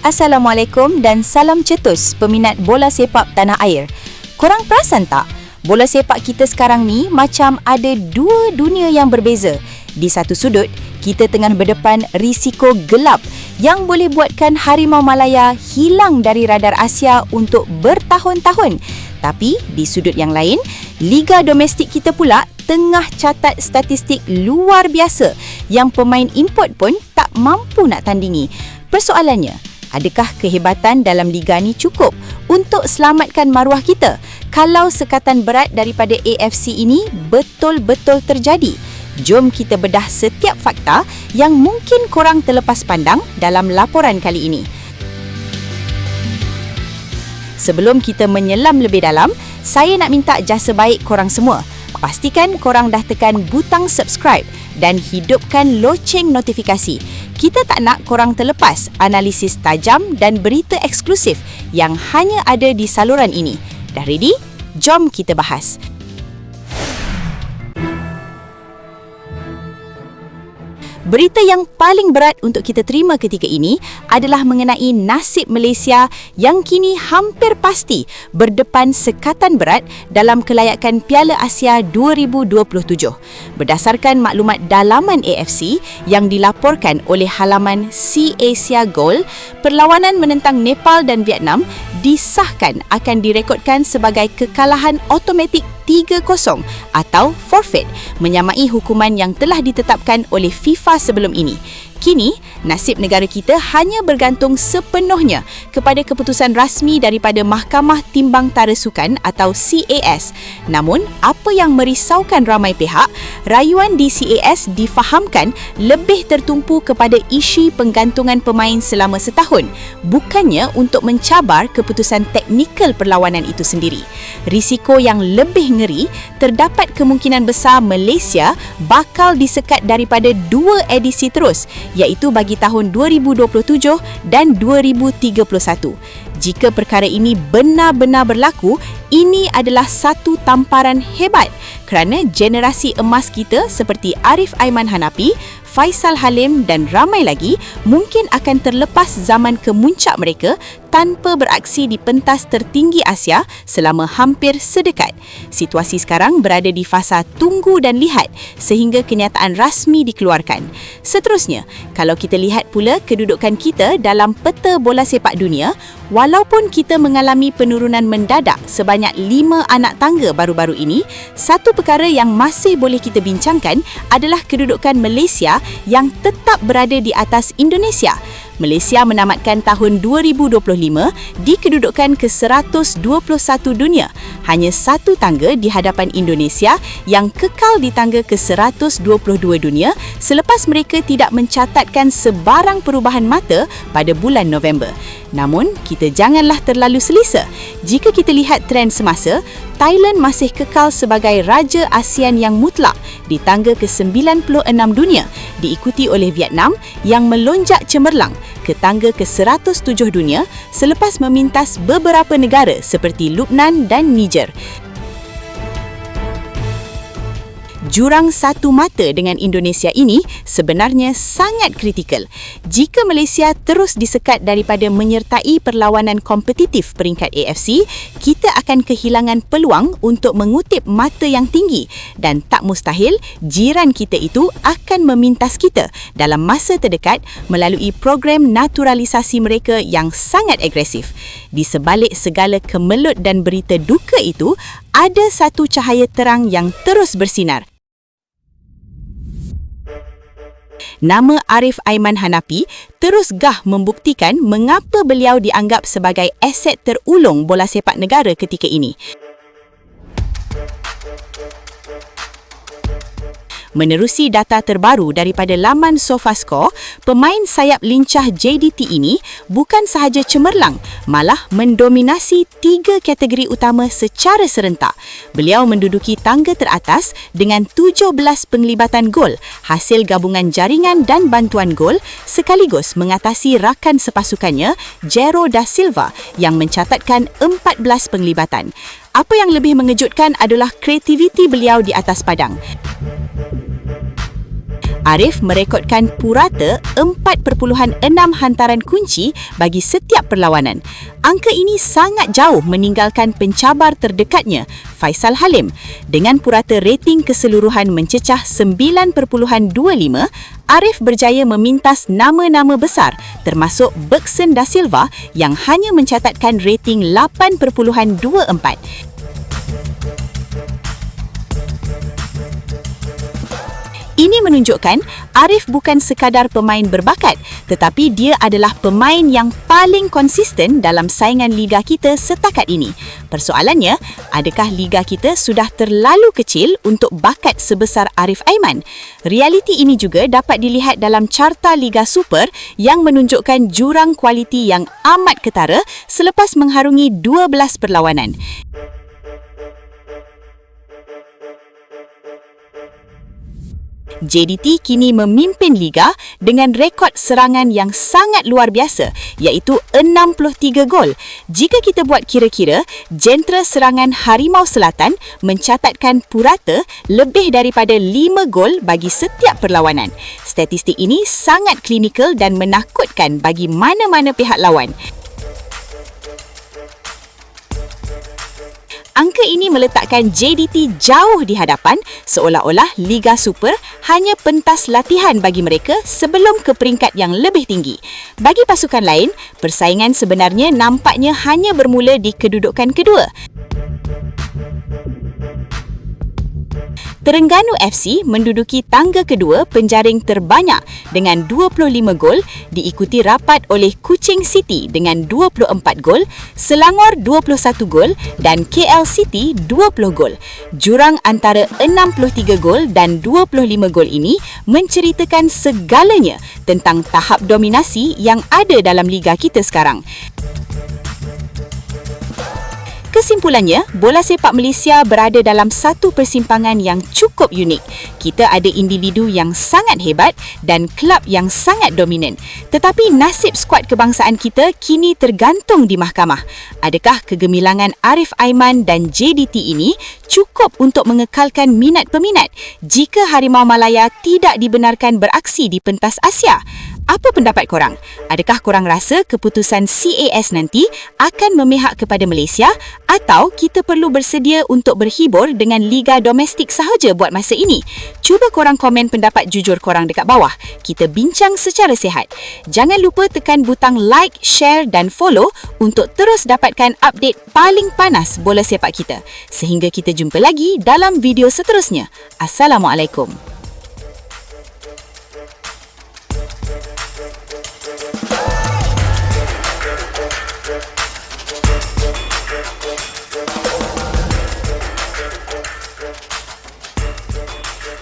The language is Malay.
Assalamualaikum dan salam cetus peminat bola sepak tanah air. Korang perasan tak? Bola sepak kita sekarang ni macam ada dua dunia yang berbeza. Di satu sudut, kita tengah berdepan risiko gelap yang boleh buatkan Harimau Malaya hilang dari radar Asia untuk bertahun-tahun. Tapi di sudut yang lain, liga domestik kita pula tengah catat statistik luar biasa yang pemain import pun tak mampu nak tandingi. Persoalannya, adakah kehebatan dalam liga ni cukup untuk selamatkan maruah kita kalau sekatan berat daripada AFC ini betul-betul terjadi? Jom kita bedah setiap fakta yang mungkin korang terlepas pandang dalam laporan kali ini. Sebelum kita menyelam lebih dalam, saya nak minta jasa baik korang semua. Pastikan korang dah tekan butang subscribe dan hidupkan loceng notifikasi. Kita tak nak korang terlepas analisis tajam dan berita eksklusif yang hanya ada di saluran ini. Dah ready? Jom kita bahas. Berita yang paling berat untuk kita terima ketika ini adalah mengenai nasib Malaysia yang kini hampir pasti berdepan sekatan berat dalam kelayakan Piala Asia 2027. Berdasarkan maklumat dalaman AFC yang dilaporkan oleh halaman C-Asia Goal, perlawanan menentang Nepal dan Vietnam disahkan akan direkodkan sebagai kekalahan automatik 3-0 atau forfeit, menyamai hukuman yang telah ditetapkan oleh FIFA sebelum ini. Kini, nasib negara kita hanya bergantung sepenuhnya kepada keputusan rasmi daripada Mahkamah Timbang Tara Sukan atau CAS. Namun, apa yang merisaukan ramai pihak, rayuan di CAS difahamkan lebih tertumpu kepada isu penggantungan pemain selama setahun, bukannya untuk mencabar keputusan teknikal perlawanan itu sendiri. Risiko yang lebih ngeri, terdapat kemungkinan besar Malaysia bakal disekat daripada dua edisi terus, iaitu bagi tahun 2027 dan 2031. Jika perkara ini benar-benar berlaku, ini adalah satu tamparan hebat kerana generasi emas kita seperti Arif Aiman Hanapi, Faisal Halim dan ramai lagi mungkin akan terlepas zaman kemuncak mereka tanpa beraksi di pentas tertinggi Asia selama hampir sedekat. Situasi sekarang berada di fasa tunggu dan lihat sehingga kenyataan rasmi dikeluarkan. Seterusnya, kalau kita lihat pula kedudukan kita dalam peta bola sepak dunia, walaupun kita mengalami penurunan mendadak sebanyak 5 anak tangga baru-baru ini, satu perkara yang masih boleh kita bincangkan adalah kedudukan Malaysia yang tetap berada di atas Indonesia. Malaysia menamatkan tahun 2025 di kedudukan ke-121 dunia, hanya satu tangga di hadapan Indonesia yang kekal di tangga ke-122 dunia selepas mereka tidak mencatatkan sebarang perubahan mata pada bulan November. Namun, kita janganlah terlalu selesa. Jika kita lihat trend semasa, Thailand masih kekal sebagai Raja ASEAN yang mutlak di tangga ke-96 dunia, diikuti oleh Vietnam yang melonjak cemerlang ke tangga ke-107 dunia selepas memintas beberapa negara seperti Lubnan dan Niger. Jurang satu mata dengan Indonesia ini sebenarnya sangat kritikal. Jika Malaysia terus disekat daripada menyertai perlawanan kompetitif peringkat AFC, kita akan kehilangan peluang untuk mengutip mata yang tinggi dan tak mustahil jiran kita itu akan memintas kita dalam masa terdekat melalui program naturalisasi mereka yang sangat agresif. Di sebalik segala kemelut dan berita duka itu, ada satu cahaya terang yang terus bersinar. Nama Arif Aiman Hanapi terus gah membuktikan mengapa beliau dianggap sebagai aset terulung bola sepak negara ketika ini. Menerusi data terbaru daripada laman SofaScore, pemain sayap lincah JDT ini bukan sahaja cemerlang, malah mendominasi 3 kategori utama secara serentak. Beliau menduduki tangga teratas dengan 17 penglibatan gol, hasil gabungan jaringan dan bantuan gol, sekaligus mengatasi rakan sepasukannya, Jero da Silva, yang mencatatkan 14 penglibatan. Apa yang lebih mengejutkan adalah kreativiti beliau di atas padang. Arif merekodkan purata 4.6 hantaran kunci bagi setiap perlawanan. Angka ini sangat jauh meninggalkan pencabar terdekatnya, Faisal Halim. Dengan purata rating keseluruhan mencecah 9.25, Arif berjaya memintas nama-nama besar termasuk Bergson Da Silva yang hanya mencatatkan rating 8.24. Ini menunjukkan Arif bukan sekadar pemain berbakat, tetapi dia adalah pemain yang paling konsisten dalam saingan liga kita setakat ini. Persoalannya, adakah liga kita sudah terlalu kecil untuk bakat sebesar Arif Aiman? Realiti ini juga dapat dilihat dalam carta Liga Super yang menunjukkan jurang kualiti yang amat ketara selepas mengharungi 12 perlawanan. JDT kini memimpin liga dengan rekod serangan yang sangat luar biasa iaitu 63 gol. Jika kita buat kira-kira, jentera serangan Harimau Selatan mencatatkan purata lebih daripada 5 gol bagi setiap perlawanan. Statistik ini sangat klinikal dan menakutkan bagi mana-mana pihak lawan. Angka ini meletakkan JDT jauh di hadapan, seolah-olah Liga Super hanya pentas latihan bagi mereka sebelum ke peringkat yang lebih tinggi. Bagi pasukan lain, persaingan sebenarnya nampaknya hanya bermula di kedudukan kedua. Terengganu FC menduduki tangga kedua penjaring terbanyak dengan 25 gol, diikuti rapat oleh Kuching City dengan 24 gol, Selangor 21 gol dan KL City 20 gol. Jurang antara 63 gol dan 25 gol ini menceritakan segalanya tentang tahap dominasi yang ada dalam liga kita sekarang. Kesimpulannya, bola sepak Malaysia berada dalam satu persimpangan yang cukup unik. Kita ada individu yang sangat hebat dan kelab yang sangat dominan. Tetapi nasib skuad kebangsaan kita kini tergantung di mahkamah. Adakah kegemilangan Arif Aiman dan JDT ini cukup untuk mengekalkan minat peminat jika Harimau Malaya tidak dibenarkan beraksi di pentas Asia? Apa pendapat korang? Adakah korang rasa keputusan CAS nanti akan memihak kepada Malaysia atau kita perlu bersedia untuk berhibur dengan liga domestik sahaja buat masa ini? Cuba korang komen pendapat jujur korang dekat bawah. Kita bincang secara sihat. Jangan lupa tekan butang like, share dan follow untuk terus dapatkan update paling panas bola sepak kita. Sehingga kita jumpa lagi dalam video seterusnya. Assalamualaikum.